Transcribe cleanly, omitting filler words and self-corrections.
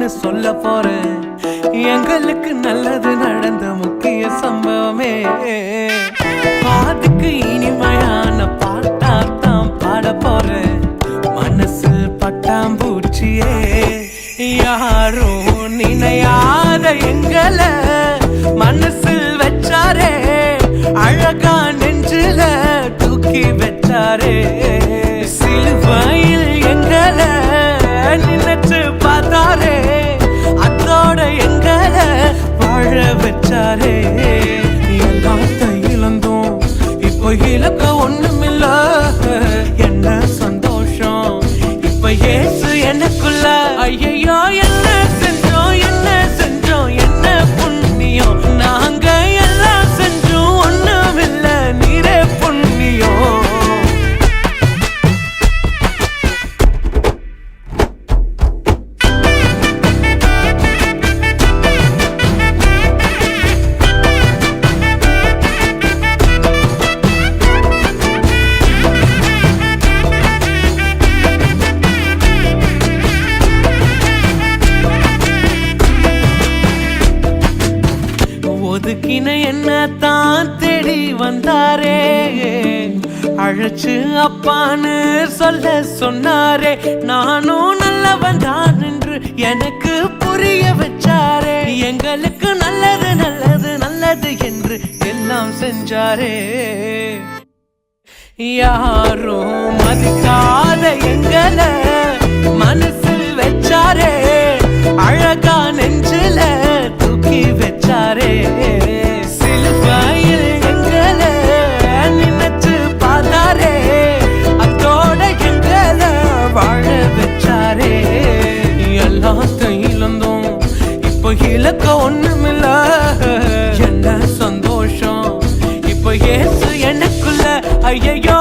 ஒண்ணு சொல்ல போறேன். எங்களுக்கு நல்லது நடந்த முக்கிய சம்பவமே. பாட்டுக்கு இனிமையான பாட்டாத்தான் பாட போறேன். மனசு பட்டாம்பூச்சியே யாரும் நினையாத எங்களை மனசில் வச்சாரே. அழகா நெஞ்சில தூக்கி வச்சாரே. சிலுவையில் எங்களை நினைச்சு பார்த்தாரே. அதோட எங்களை வாழ வச்சாரே. எல்லாத்தையும் இழந்தோம், இப்போ இலக்க ஒண்ணுமில்ல. என்ன சந்தோஷம் இப்ப ஏசு எனக்குள்ள. ஐயோ என்ன செஞ்சோம், என்ன செஞ்சோம், என்ன புண்ணியம். நாங்க எல்லாம் செஞ்சோம், ஒண்ணுமில்ல, நீரே புண்ணியம். ஒதுக்கின என்ன தான் தேடி வந்தாரே. அழைச்சு அப்பான்னு சொல்ல சொன்னாரே. நானும் நல்லவன் தான் என்று எனக்கு புரிய வச்சாரே. எங்களுக்கு நல்லது நல்லது நல்லது என்று எல்லாம் செஞ்சாரே. யாரும் மதிக்காத எங்களை மனசில் வச்சாரே. அழகா நெஞ்சில தூக்கி வச்சாரே. சிலுவையில் எங்களை நினைச்சு பார்த்தாரே. அதோட எங்களை வாழ வச்சாரே. எல்லாத்தையும் இழந்தோம், இப்போ இலக்க ஒண்ணுமில்ல. என்ன சந்தோஷம் இப்ப ஏசு எனக்குள்ள. ஐயோ